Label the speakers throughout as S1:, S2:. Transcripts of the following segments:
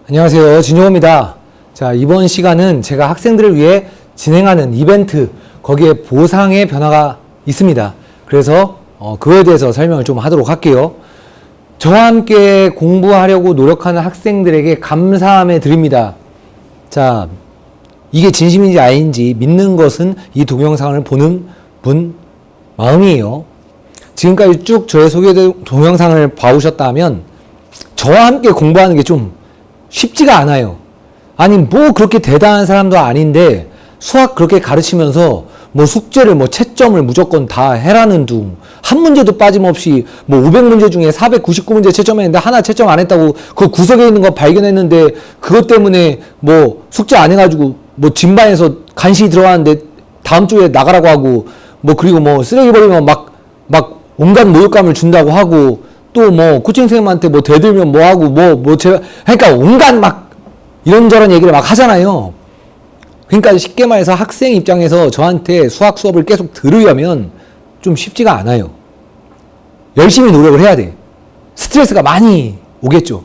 S1: 안녕하세요. 진종호입니다. 자, 이번 시간은 제가 학생들을 위해 진행하는 이벤트, 거기에 보상의 변화가 있습니다. 그래서 그거에 대해서 설명을 좀 하도록 할게요. 저와 함께 공부하려고 노력하는 학생들에게 감사함에 드립니다. 자, 이게 진심인지 아닌지 믿는 것은 이 동영상을 보는 분 마음이에요. 지금까지 쭉 저의 소개된 동영상을 봐오셨다면 저와 함께 공부하는 게 좀 쉽지가 않아요. 아니 뭐 그렇게 대단한 사람도 아닌데 수학 그렇게 가르치면서 뭐 숙제를 뭐 채점을 무조건 다 해라는 둥, 한 문제도 빠짐없이 뭐 500문제 중에 499문제 채점했는데 하나 채점 안 했다고 그 구석에 있는 거 발견했는데 그것 때문에 뭐 숙제 안 해가지고 뭐 진반에서 간신히 들어왔는데 다음 주에 나가라고 하고 뭐 그리고 뭐 쓰레기 버리면 막 온갖 모욕감을 준다고 하고 또 뭐 코칭 선생님한테 뭐 대들면 뭐 하고 제가 그러니까 온갖 막 이런저런 얘기를 막 하잖아요. 그러니까 쉽게 말해서 학생 입장에서 저한테 수학 수업을 계속 들으려면 좀 쉽지가 않아요. 열심히 노력을 해야 돼. 스트레스가 많이 오겠죠.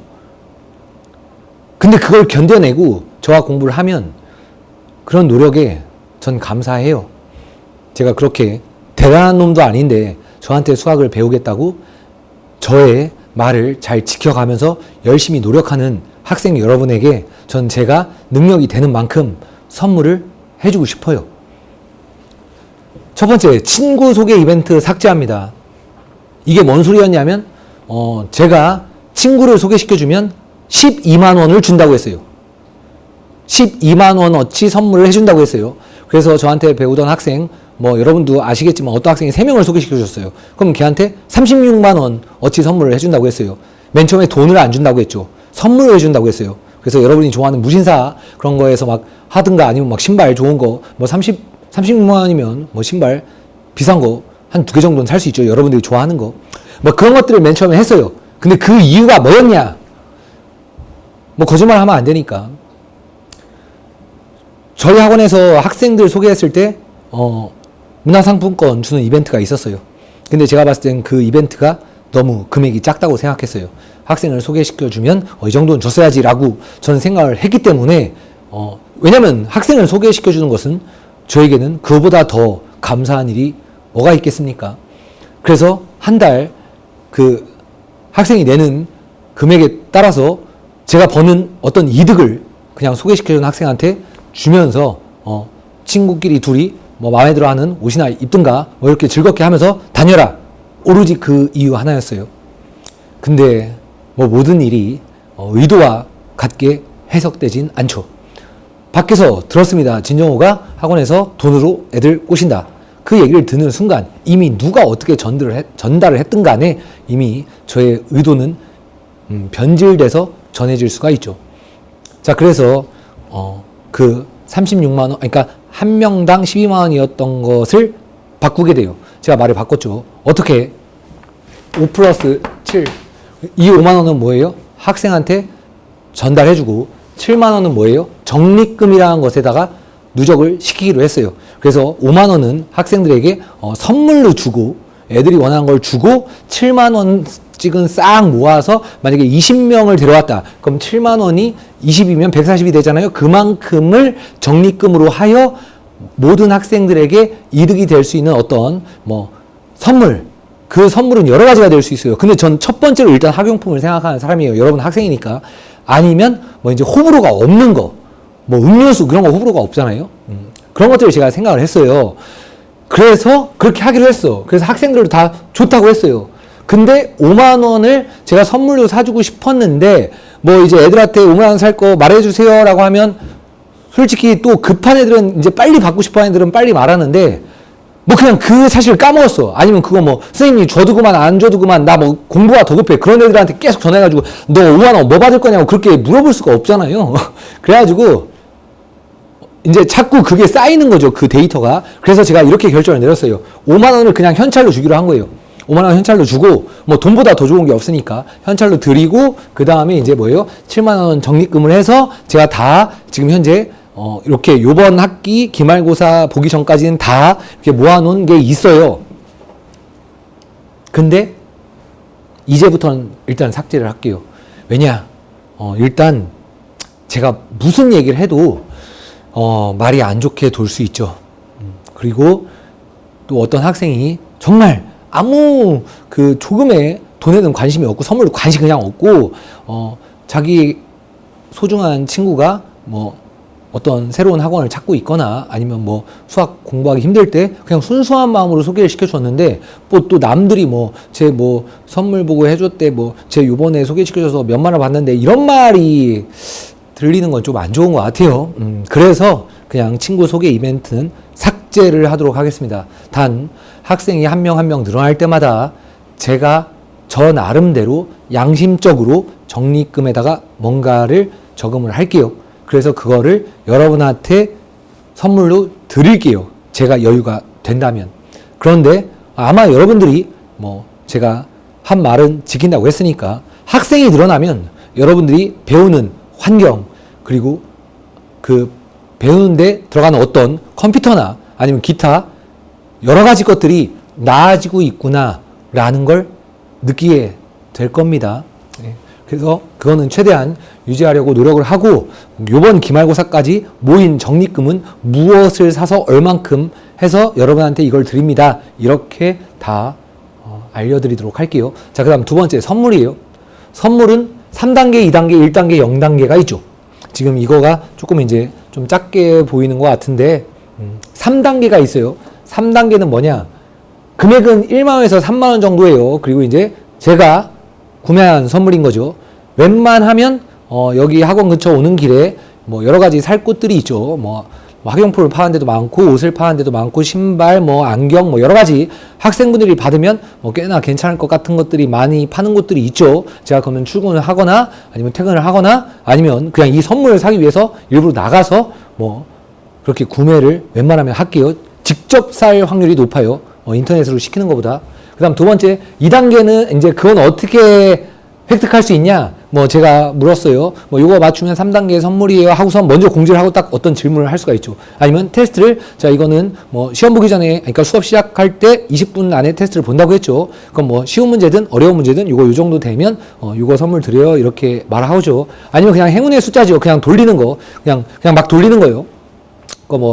S1: 근데 그걸 견뎌내고 저와 공부를 하면 그런 노력에 전 감사해요. 제가 그렇게 대단한 놈도 아닌데 저한테 수학을 배우겠다고 저의 말을 잘 지켜가면서 열심히 노력하는 학생 여러분에게 전 제가 능력이 되는 만큼 선물을 해주고 싶어요. 첫 번째, 친구 소개 이벤트 삭제합니다. 이게 뭔 소리였냐면 제가 친구를 소개시켜주면 12만 원을 준다고 했어요. 12만 원어치 선물을 해준다고 했어요. 그래서 저한테 배우던 학생, 뭐 여러분도 아시겠지만 어떤 학생이 3명을 소개시켜 줬어요. 그럼 걔한테 36만 원 어치 선물을 해준다고 했어요. 맨 처음에 돈을 안 준다고 했죠. 선물을 해준다고 했어요. 그래서 여러분이 좋아하는 무신사 그런 거에서 막 하든가 아니면 막 신발 좋은 거 뭐 36만 원이면 뭐 신발 비싼 거 한 2개 정도는 살 수 있죠. 여러분들이 좋아하는 거. 뭐 그런 것들을 맨 처음에 했어요. 근데 그 이유가 뭐였냐? 뭐 거짓말 하면 안 되니까. 저희 학원에서 학생들 소개했을 때 문화상품권 주는 이벤트가 있었어요. 근데 제가 봤을 땐 그 이벤트가 너무 금액이 작다고 생각했어요. 학생을 소개시켜주면 이 정도는 줬어야지라고 저는 생각을 했기 때문에 왜냐면 학생을 소개시켜주는 것은 저에게는 그거보다 더 감사한 일이 뭐가 있겠습니까? 그래서 한 달 그 학생이 내는 금액에 따라서 제가 버는 어떤 이득을 그냥 소개시켜주는 학생한테 주면서 친구끼리 둘이 뭐 마음에 들어 하는 옷이나 입든가 뭐 이렇게 즐겁게 하면서 다녀라. 오로지 그 이유 하나였어요. 근데 뭐 모든 일이 의도와 같게 해석되진 않죠. 밖에서 들었습니다. 진정호가 학원에서 돈으로 애들 꼬신다. 그 얘기를 듣는 순간 이미 누가 어떻게 전달을 했든 간에 이미 저의 의도는 변질돼서 전해질 수가 있죠. 자, 그래서 그 36만 원, 그러니까 한 명당 12만 원이었던 것을 바꾸게 돼요. 제가 말을 바꿨죠. 어떻게? 5 플러스 7. 이 5만 원은 뭐예요? 학생한테 전달해주고 7만 원은 뭐예요? 적립금이라는 것에다가 누적을 시키기로 했어요. 그래서 5만 원은 학생들에게 선물로 주고 애들이 원하는 걸 주고 7만 원 찍은 싹 모아서 만약에 20명을 데려왔다. 그럼 7만 원이 20이면 140이 되잖아요. 그만큼을 적립금으로 하여 모든 학생들에게 이득이 될 수 있는 어떤 뭐 선물. 그 선물은 여러 가지가 될 수 있어요. 근데 전 첫 번째로 일단 학용품을 생각하는 사람이에요. 여러분 학생이니까. 아니면 뭐 이제 호불호가 없는 거. 뭐 음료수 그런 거 호불호가 없잖아요. 그런 것들을 제가 생각을 했어요. 그래서 그렇게 하기로 했어. 그래서 학생들도 다 좋다고 했어요. 근데 5만 원을 제가 선물로 사주고 싶었는데 뭐 이제 애들한테 5만 원 살 거 말해주세요 라고 하면 솔직히 또 급한 애들은 이제 빨리 받고 싶어 하는 애들은 빨리 말하는데 뭐 그냥 그 사실을 까먹었어. 아니면 그거 뭐 선생님이 줘도 그만 안 줘도 그만 나 뭐 공부가 더 급해. 그런 애들한테 계속 전화해가지고 너 5만 원 뭐 받을 거냐고 그렇게 물어볼 수가 없잖아요. 그래가지고 이제 자꾸 그게 쌓이는 거죠. 그 데이터가. 그래서 제가 이렇게 결정을 내렸어요. 5만 원을 그냥 현찰로 주기로 한 거예요. 5만 원 현찰로 주고 뭐 돈보다 더 좋은 게 없으니까 현찰로 드리고 그 다음에 이제 뭐예요? 7만 원 적립금을 해서 제가 다 지금 현재 이렇게 요번 학기 기말고사 보기 전까지는 다 이렇게 모아놓은 게 있어요. 근데 이제부터는 일단 삭제를 할게요. 왜냐? 일단 제가 무슨 얘기를 해도 말이 안 좋게 돌 수 있죠. 그리고 또 어떤 학생이 정말 아무 그 조금의 돈에는 관심이 없고 선물도 관심 그냥 없고 자기 소중한 친구가 뭐 어떤 새로운 학원을 찾고 있거나 아니면 뭐 수학 공부하기 힘들 때 그냥 순수한 마음으로 소개를 시켜줬는데 또 남들이 제 선물 보고 해줬대 제 요번에 소개시켜줘서 몇만 원 받는데 이런 말이 들리는 건 좀 안 좋은 것 같아요. 그래서 그냥 친구 소개 이벤트는 삭제를 하도록 하겠습니다. 단 학생이 한 명 한 명 늘어날 때마다 제가 저 나름대로 양심적으로 적립금에다가 뭔가를 저금을 할게요. 그래서 그거를 여러분한테 선물로 드릴게요. 제가 여유가 된다면. 그런데 아마 여러분들이 제가 한 말은 지킨다고 했으니까 학생이 늘어나면 여러분들이 배우는 환경 그리고 그 배우는데 들어가는 어떤 컴퓨터나 아니면 기타 여러 가지 것들이 나아지고 있구나라는 걸 느끼게 될 겁니다. 그래서 그거는 최대한 유지하려고 노력을 하고 요번 기말고사까지 모인 적립금은 무엇을 사서 얼만큼 해서 여러분한테 이걸 드립니다. 이렇게 다 알려드리도록 할게요. 자, 그 다음 두 번째 선물이에요. 선물은 3단계, 2단계, 1단계, 0단계가 있죠. 지금 이거가 조금 이제 좀 작게 보이는 것 같은데 3단계가 있어요. 3단계는 뭐냐? 금액은 1만 원에서 3만 원 정도예요. 그리고 이제 제가 구매한 선물인 거죠. 웬만하면 여기 학원 근처 오는 길에 여러 가지 살 곳들이 있죠. 학용품을 파는 데도 많고 옷을 파는 데도 많고 신발 안경 여러 가지 학생분들이 받으면 꽤나 괜찮을 것 같은 것들이 많이 파는 곳들이 있죠. 제가 그러면 출근을 하거나 아니면 퇴근을 하거나 아니면 그냥 이 선물을 사기 위해서 일부러 나가서 그렇게 구매를 웬만하면 할게요. 직접 살 확률이 높아요. 인터넷으로 시키는 것보다. 그 다음 두 번째 2단계는 이제 그건 어떻게 획득할 수 있냐? 제가 물었어요. 요거 맞추면 3단계 선물이에요 하고선 먼저 공지를 하고 딱 어떤 질문을 할 수가 있죠. 아니면 테스트를, 자, 이거는 시험 보기 전에, 그러니까 수업 시작할 때 20분 안에 테스트를 본다고 했죠. 그럼 쉬운 문제든 어려운 문제든 요 정도 되면, 요거 선물 드려요. 이렇게 말하죠. 아니면 그냥 행운의 숫자죠. 그냥 돌리는 거. 그냥 막 돌리는 거예요.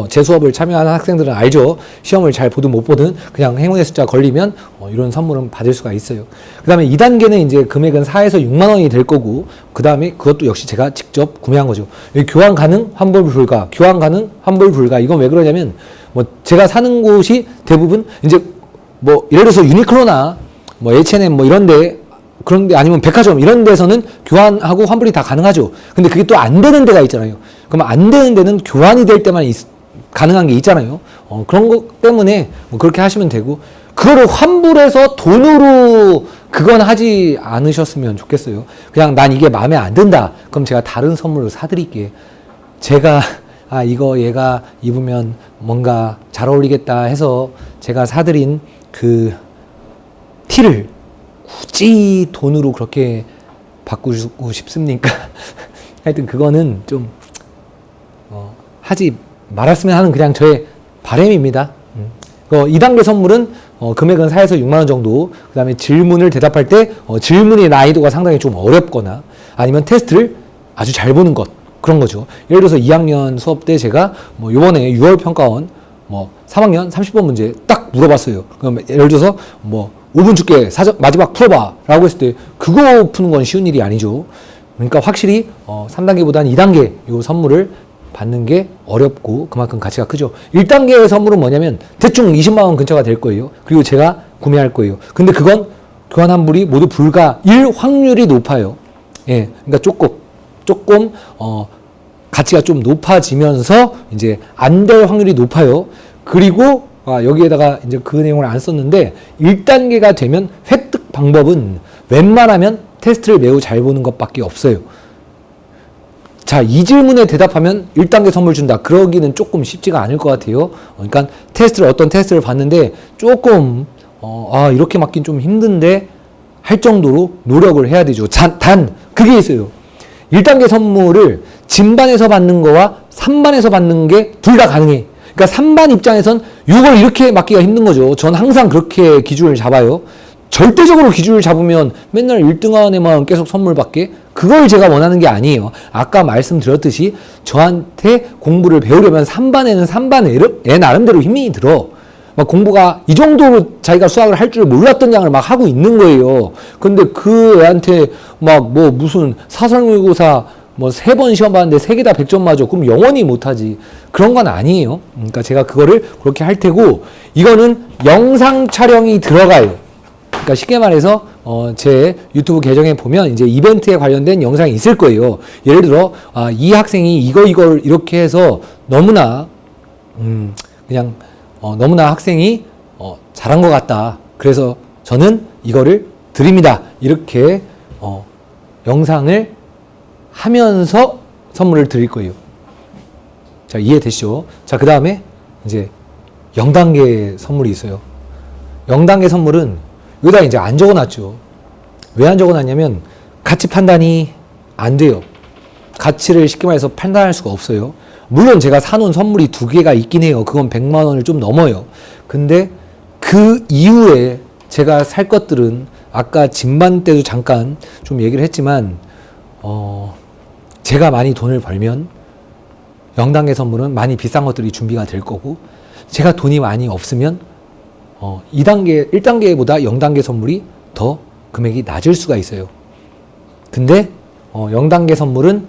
S1: 제 수업을 참여하는 학생들은 알죠. 시험을 잘 보든 못 보든 그냥 행운의 숫자 걸리면 이런 선물은 받을 수가 있어요. 그 다음에 2단계는 이제 금액은 4에서 6만 원이 될 거고, 그 다음에 그것도 역시 제가 직접 구매한 거죠. 여기 교환 가능, 환불 불가, 교환 가능, 환불 불가. 이건 왜 그러냐면 제가 사는 곳이 대부분 이제 예를 들어서 유니클로나 H&M 이런데, 그런데 아니면 백화점 이런 데서는 교환하고 환불이 다 가능하죠. 근데 그게 또 안 되는 데가 있잖아요. 그러면 안 되는 데는 교환이 될 때만 가능한 게 있잖아요. 그런 것 때문에 그렇게 하시면 되고, 그거를 환불해서 돈으로 그건 하지 않으셨으면 좋겠어요. 그냥 난 이게 마음에 안 든다. 그럼 제가 다른 선물로 사드릴게. 제가 이거 얘가 입으면 뭔가 잘 어울리겠다 해서 제가 사드린 그 티를 굳이 돈으로 그렇게 바꾸고 싶습니까? 하여튼 그거는 좀 하지 말았으면 하는 그냥 저의 바람입니다. 2단계 선물은 금액은 4에서 6만 원 정도. 그 다음에 질문을 대답할 때 질문의 난이도가 상당히 좀 어렵거나 아니면 테스트를 아주 잘 보는 것, 그런 거죠. 예를 들어서 2학년 수업 때 제가 요번에 6월 평가원 3학년 30번 문제 딱 물어봤어요. 그럼 예를 들어서 5분 줄게 마지막 풀어봐 라고 했을 때 그거 푸는 건 쉬운 일이 아니죠. 그러니까 확실히 3단계보다는 2단계 요 선물을 받는 게 어렵고 그만큼 가치가 크죠. 1단계의 선물은 뭐냐면 대충 20만 원 근처가 될 거예요. 그리고 제가 구매할 거예요. 근데 그건 교환 환불이 모두 불가일 확률이 높아요. 예, 그러니까 조금 가치가 좀 높아지면서 이제 안 될 확률이 높아요. 그리고 여기에다가 이제 그 내용을 안 썼는데 1단계가 되면 획득 방법은 웬만하면 테스트를 매우 잘 보는 것밖에 없어요. 자, 이 질문에 대답하면 1단계 선물 준다. 그러기는 조금 쉽지가 않을 것 같아요. 그러니까 어떤 테스트를 봤는데 조금 이렇게 맞긴 좀 힘든데 할 정도로 노력을 해야 되죠. 단 그게 있어요. 1단계 선물을 진반에서 받는 거와 3반에서 받는 게 둘 다 가능해. 그러니까 3반 입장에선 이걸 이렇게 맞기가 힘든 거죠. 전 항상 그렇게 기준을 잡아요. 절대적으로 기준을 잡으면 맨날 1등한 애만 계속 선물 받게? 그걸 제가 원하는 게 아니에요. 아까 말씀드렸듯이 저한테 공부를 배우려면 3반에는 3반 애 나름대로 힘이 들어. 막 공부가 이 정도로 자기가 수학을 할 줄 몰랐던 양을 막 하고 있는 거예요. 근데 그 애한테 막 뭐 무슨 사설모의고사 뭐 3번 시험 봤는데 3개 다 100점 맞아. 그럼 영원히 못하지. 그런 건 아니에요. 그러니까 제가 그거를 그렇게 할 테고, 이거는 영상 촬영이 들어가요. 그러니까 쉽게 말해서 제 유튜브 계정에 보면 이제 이벤트에 관련된 영상이 있을 거예요. 예를 들어 이 학생이 이걸 이렇게 해서 너무나 그냥 너무나 학생이 잘한 것 같다. 그래서 저는 이거를 드립니다. 이렇게 영상을 하면서 선물을 드릴 거예요. 자, 이해되시죠? 자, 그 다음에 이제 0단계 선물이 있어요. 0단계 선물은 여기다 이제 안 적어놨죠. 왜 안 적어놨냐면 가치 판단이 안 돼요. 가치를 쉽게 말해서 판단할 수가 없어요. 물론 제가 사놓은 선물이 2개가 있긴 해요. 그건 100만 원을 좀 넘어요. 근데 그 이후에 제가 살 것들은 아까 진반 때도 잠깐 좀 얘기를 했지만 제가 많이 돈을 벌면 0단계 선물은 많이 비싼 것들이 준비가 될 거고, 제가 돈이 많이 없으면 2단계, 1단계보다 0단계 선물이 더 금액이 낮을 수가 있어요. 근데 0단계 선물은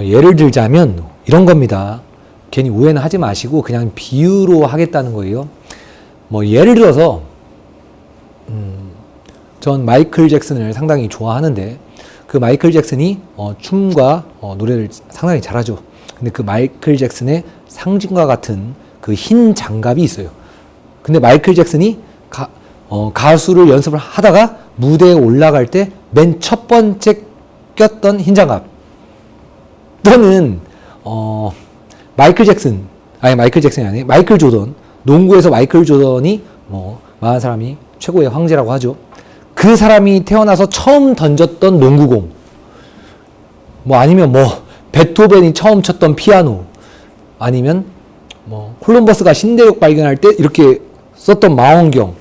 S1: 예를 들자면 이런 겁니다. 괜히 오해는 하지 마시고 그냥 비유로 하겠다는 거예요. 뭐 예를 들어서 전 마이클 잭슨을 상당히 좋아하는데, 그 마이클 잭슨이 춤과 노래를 상당히 잘하죠. 근데 그 마이클 잭슨의 상징과 같은 그 흰 장갑이 있어요. 근데 마이클 잭슨이 가수를 연습을 하다가 무대에 올라갈 때 맨 첫 번째 꼈던 흰 장갑. 또는 마이클 잭슨이 아니에요. 마이클 조던. 농구에서 마이클 조던이 많은 사람이 최고의 황제라고 하죠. 그 사람이 태어나서 처음 던졌던 농구공. 아니면 베토벤이 처음 쳤던 피아노. 아니면 콜럼버스가 신대륙 발견할 때 이렇게 썼던 망원경.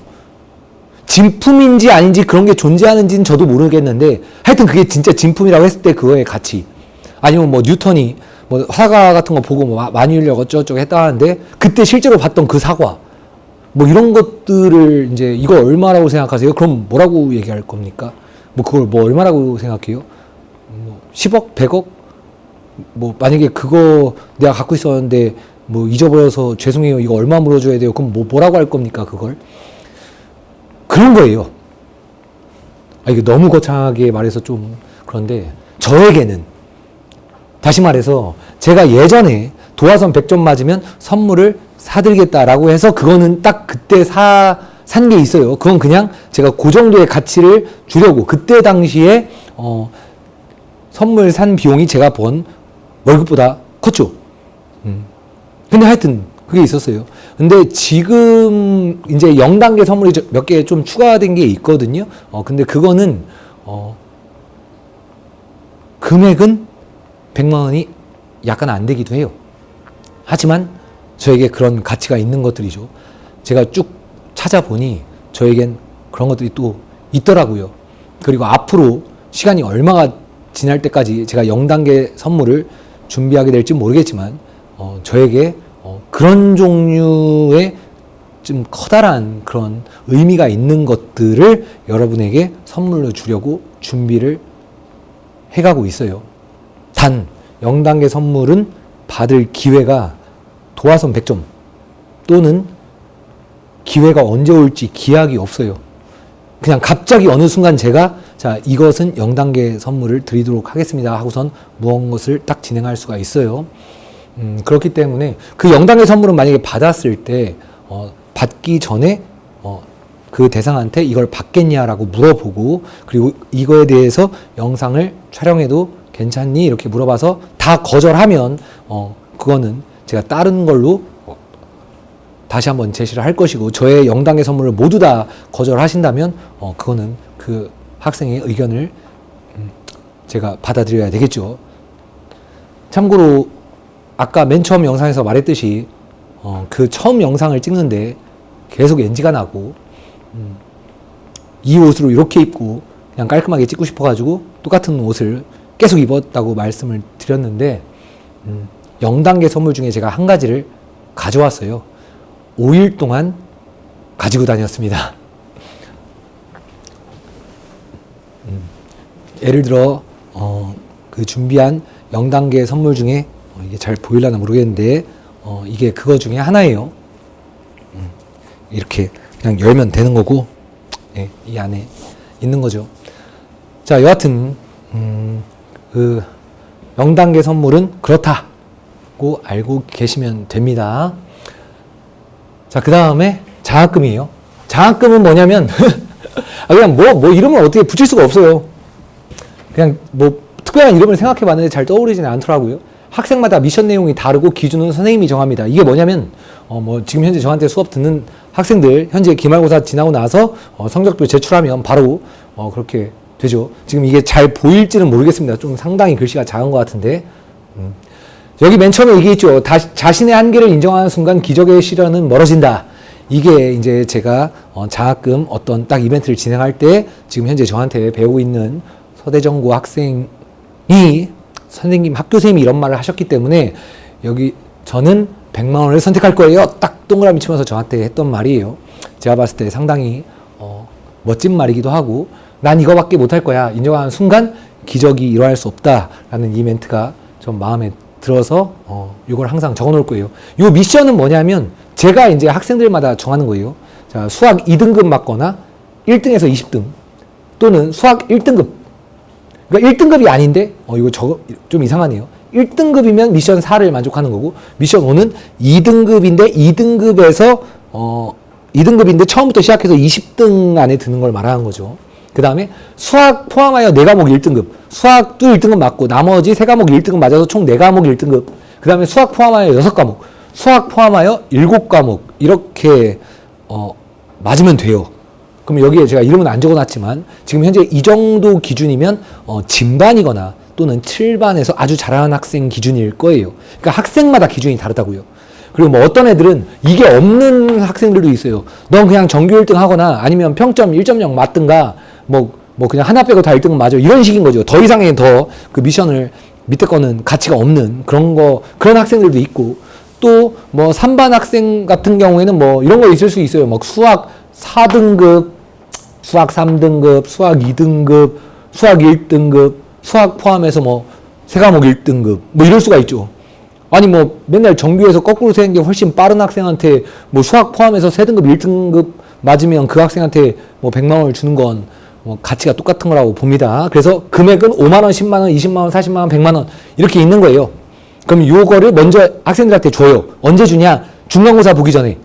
S1: 진품인지 아닌지 그런 게 존재하는지는 저도 모르겠는데, 하여튼 그게 진짜 진품이라고 했을 때 그거의 가치. 아니면 뉴턴이 화가 같은 거 보고 만유인력 어쩌고저쩌고 했다 하는데, 그때 실제로 봤던 그 사과. 이런 것들을 이제 이거 얼마라고 생각하세요? 그럼 뭐라고 얘기할 겁니까? 그걸 얼마라고 생각해요? 10억? 100억? 만약에 그거 내가 갖고 있었는데 잊어버려서 죄송해요. 이거 얼마 물어줘야 돼요. 그럼 뭐라고 할 겁니까? 그걸? 그런 거예요. 이게 너무 거창하게 말해서 좀 그런데, 저에게는 다시 말해서 제가 예전에 도화선 100점 맞으면 선물을 사드리겠다라고 해서 그거는 딱 그때 산 게 있어요. 그건 그냥 제가 그 정도의 가치를 주려고, 그때 당시에 선물 산 비용이 제가 번 월급보다 컸죠. 근데 하여튼 그게 있었어요. 근데 지금 이제 0단계 선물이 몇 개 좀 추가된 게 있거든요. 근데 그거는 금액은 100만 원이 약간 안 되기도 해요. 하지만 저에게 그런 가치가 있는 것들이죠. 제가 쭉 찾아보니 저에겐 그런 것들이 또 있더라고요. 그리고 앞으로 시간이 얼마가 지날 때까지 제가 0단계 선물을 준비하게 될지 모르겠지만 저에게 그런 종류의 좀 커다란 그런 의미가 있는 것들을 여러분에게 선물로 주려고 준비를 해가고 있어요. 단 0단계 선물은 받을 기회가 도화선 100점 또는 기회가 언제 올지 기약이 없어요. 그냥 갑자기 어느 순간 제가 자 이것은 0단계 선물을 드리도록 하겠습니다 하고선 무언것을 딱 진행할 수가 있어요. 그렇기 때문에 그 0단계 선물은 만약에 받았을 때 받기 전에 그 대상한테 이걸 받겠냐라고 물어보고, 그리고 이거에 대해서 영상을 촬영해도 괜찮니? 이렇게 물어봐서 다 거절하면 그거는 제가 다른 걸로 다시 한번 제시를 할 것이고, 저의 0단계 선물을 모두 다 거절하신다면 그거는 그 학생의 의견을 제가 받아들여야 되겠죠. 참고로 아까 맨 처음 영상에서 말했듯이 그 처음 영상을 찍는데 계속 NG가 나고 이 옷으로 이렇게 입고 그냥 깔끔하게 찍고 싶어가지고 똑같은 옷을 계속 입었다고 말씀을 드렸는데 0단계 선물 중에 제가 한 가지를 가져왔어요. 5일 동안 가지고 다녔습니다. 예를 들어 그 준비한 0단계 선물 중에 이게 잘 보이려나 모르겠는데 이게 그거 중에 하나예요. 이렇게 그냥 열면 되는 거고 이 안에 있는 거죠. 자, 여하튼 그 0단계 선물은 그렇다고 알고 계시면 됩니다. 자, 그 다음에 장학금이에요. 장학금은 뭐냐면 그냥 뭐 이름을 어떻게 붙일 수가 없어요. 그냥 뭐 특별한 이름을 생각해 봤는데 잘 떠오르지는 않더라고요. 학생마다 미션 내용이 다르고 기준은 선생님이 정합니다. 이게 뭐냐면 뭐 지금 현재 저한테 수업 듣는 학생들 현재 기말고사 지나고 나서 성적표 제출하면 바로 그렇게 되죠. 지금 이게 잘 보일지는 모르겠습니다. 좀 상당히 글씨가 작은 것 같은데 여기 맨 처음에 얘기했죠. 자신의 한계를 인정하는 순간 기적의 시련은 멀어진다. 이게 이제 제가 장학금 어떤 딱 이벤트를 진행할 때 지금 현재 저한테 배우고 있는 서대전고 학생이 선생님, 학교선생님이 이런 말을 하셨기 때문에 여기 저는 100만 원을 선택할 거예요. 딱 동그라미 치면서 저한테 했던 말이에요. 제가 봤을 때 상당히 멋진 말이기도 하고 난 이거밖에 못할 거야. 인정하는 순간 기적이 일어날 수 없다라는 이 멘트가 좀 마음에 들어서 이걸 항상 적어 놓을 거예요. 이 미션은 뭐냐면 제가 이제 학생들마다 정하는 거예요. 자, 수학 2등급 맞거나 1등에서 20등 또는 수학 1등급. 그러니까 1등급이 아닌데 이거 좀 이상하네요. 1등급이면 미션 4를 만족하는 거고 미션 5는 2등급인데 2등급에서 2등급인데 처음부터 시작해서 20등 안에 드는 걸 말하는 거죠. 그 다음에 수학 포함하여 4과목 1등급. 수학도 1등급 맞고 나머지 3과목 1등급 맞아서 총 4과목 1등급. 그 다음에 수학 포함하여 6과목. 수학 포함하여 7과목. 이렇게 맞으면 돼요. 그럼 여기에 제가 이름은 안 적어놨지만 지금 현재 이 정도 기준이면 진반이거나 또는 7반에서 아주 잘하는 학생 기준일 거예요. 그러니까 학생마다 기준이 다르다고요. 그리고 뭐 어떤 애들은 이게 없는 학생들도 있어요. 넌 그냥 전교 1등 하거나 아니면 평점 1.0 맞든가 뭐 그냥 하나 빼고 다 1등은 맞아. 이런 식인 거죠. 더 이상의 더 그 미션을 밑에 거는 가치가 없는 그런 학생들도 있고 또 뭐 3반 학생 같은 경우에는 뭐 이런 거 있을 수 있어요. 뭐 수학 4등급, 수학 3등급, 수학 2등급, 수학 1등급, 수학 포함해서 뭐 3과목 1등급 뭐 이럴 수가 있죠. 아니 뭐 맨날 정규에서 거꾸로 세는 게 훨씬 빠른 학생한테 뭐 수학 포함해서 3등급 1등급 맞으면 그 학생한테 뭐 100만 원을 주는 건 뭐 가치가 똑같은 거라고 봅니다. 그래서 금액은 5만 원, 10만 원, 20만 원, 40만 원, 100만 원 이렇게 있는 거예요. 그럼 요거를 먼저 학생들한테 줘요. 언제 주냐? 중간고사 보기 전에.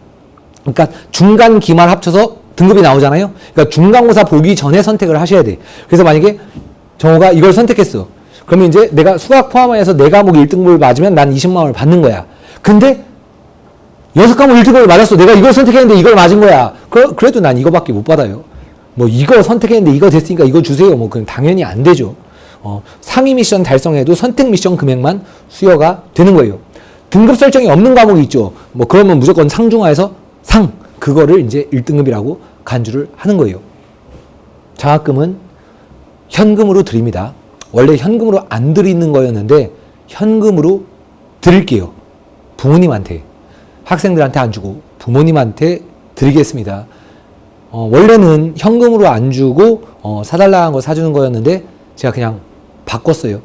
S1: 그러니까 중간 기말 합쳐서 등급이 나오잖아요. 그러니까 중간고사 보기 전에 선택을 하셔야 돼. 그래서 만약에 정호가 이걸 선택했어. 그러면 이제 내가 수학 포함해서 4과목 1등급을 맞으면 난 20만 원을 받는 거야. 근데 6과목 1등급을 맞았어. 내가 이걸 선택했는데 이걸 맞은 거야. 그래도 난 이거밖에 못 받아요. 뭐 이거 선택했는데 이거 됐으니까 이거 주세요. 뭐 그건 당연히 안 되죠. 상위 미션 달성해도 선택 미션 금액만 수여가 되는 거예요. 등급 설정이 없는 과목이 있죠. 뭐 그러면 무조건 상중하에서 상 그거를 이제 1등급이라고 간주를 하는 거예요. 장학금은 현금으로 드립니다. 원래 현금으로 안 드리는 거였는데 현금으로 드릴게요. 부모님한테. 학생들한테 안 주고 부모님한테 드리겠습니다. 원래는 현금으로 안 주고 사달라는 거 사주는 거였는데 제가 그냥 바꿨어요.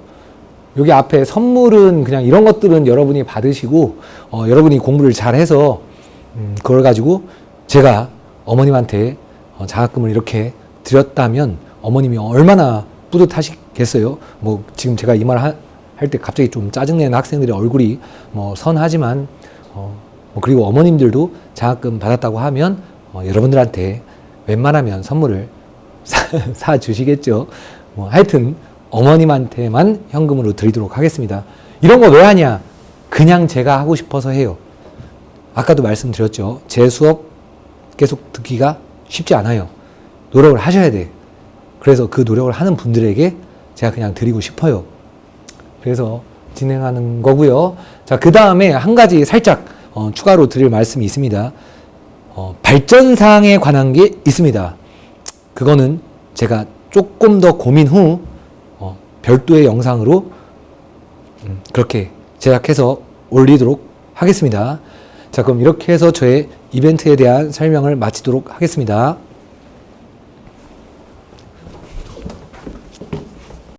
S1: 여기 앞에 선물은 그냥 이런 것들은 여러분이 받으시고 여러분이 공부를 잘해서 그걸 가지고 제가 어머님한테 장학금을 이렇게 드렸다면 어머님이 얼마나 뿌듯하시겠어요. 뭐 지금 제가 이 말 할 때 갑자기 좀 짜증내는 학생들의 얼굴이 뭐 선하지만 뭐 그리고 어머님들도 장학금 받았다고 하면 여러분들한테 웬만하면 선물을 사 주시겠죠. 뭐 하여튼 어머님한테만 현금으로 드리도록 하겠습니다. 이런 거 왜 하냐? 그냥 제가 하고 싶어서 해요. 아까도 말씀드렸죠. 제 수업 계속 듣기가 쉽지 않아요. 노력을 하셔야 돼. 그래서 그 노력을 하는 분들에게 제가 그냥 드리고 싶어요. 그래서 진행하는 거고요. 자, 그 다음에 한 가지 살짝 추가로 드릴 말씀이 있습니다. 발전사항에 관한 게 있습니다. 그거는 제가 조금 더 고민 후 별도의 영상으로 그렇게 제작해서 올리도록 하겠습니다. 자, 그럼 이렇게 해서 저의 이벤트에 대한 설명을 마치도록 하겠습니다.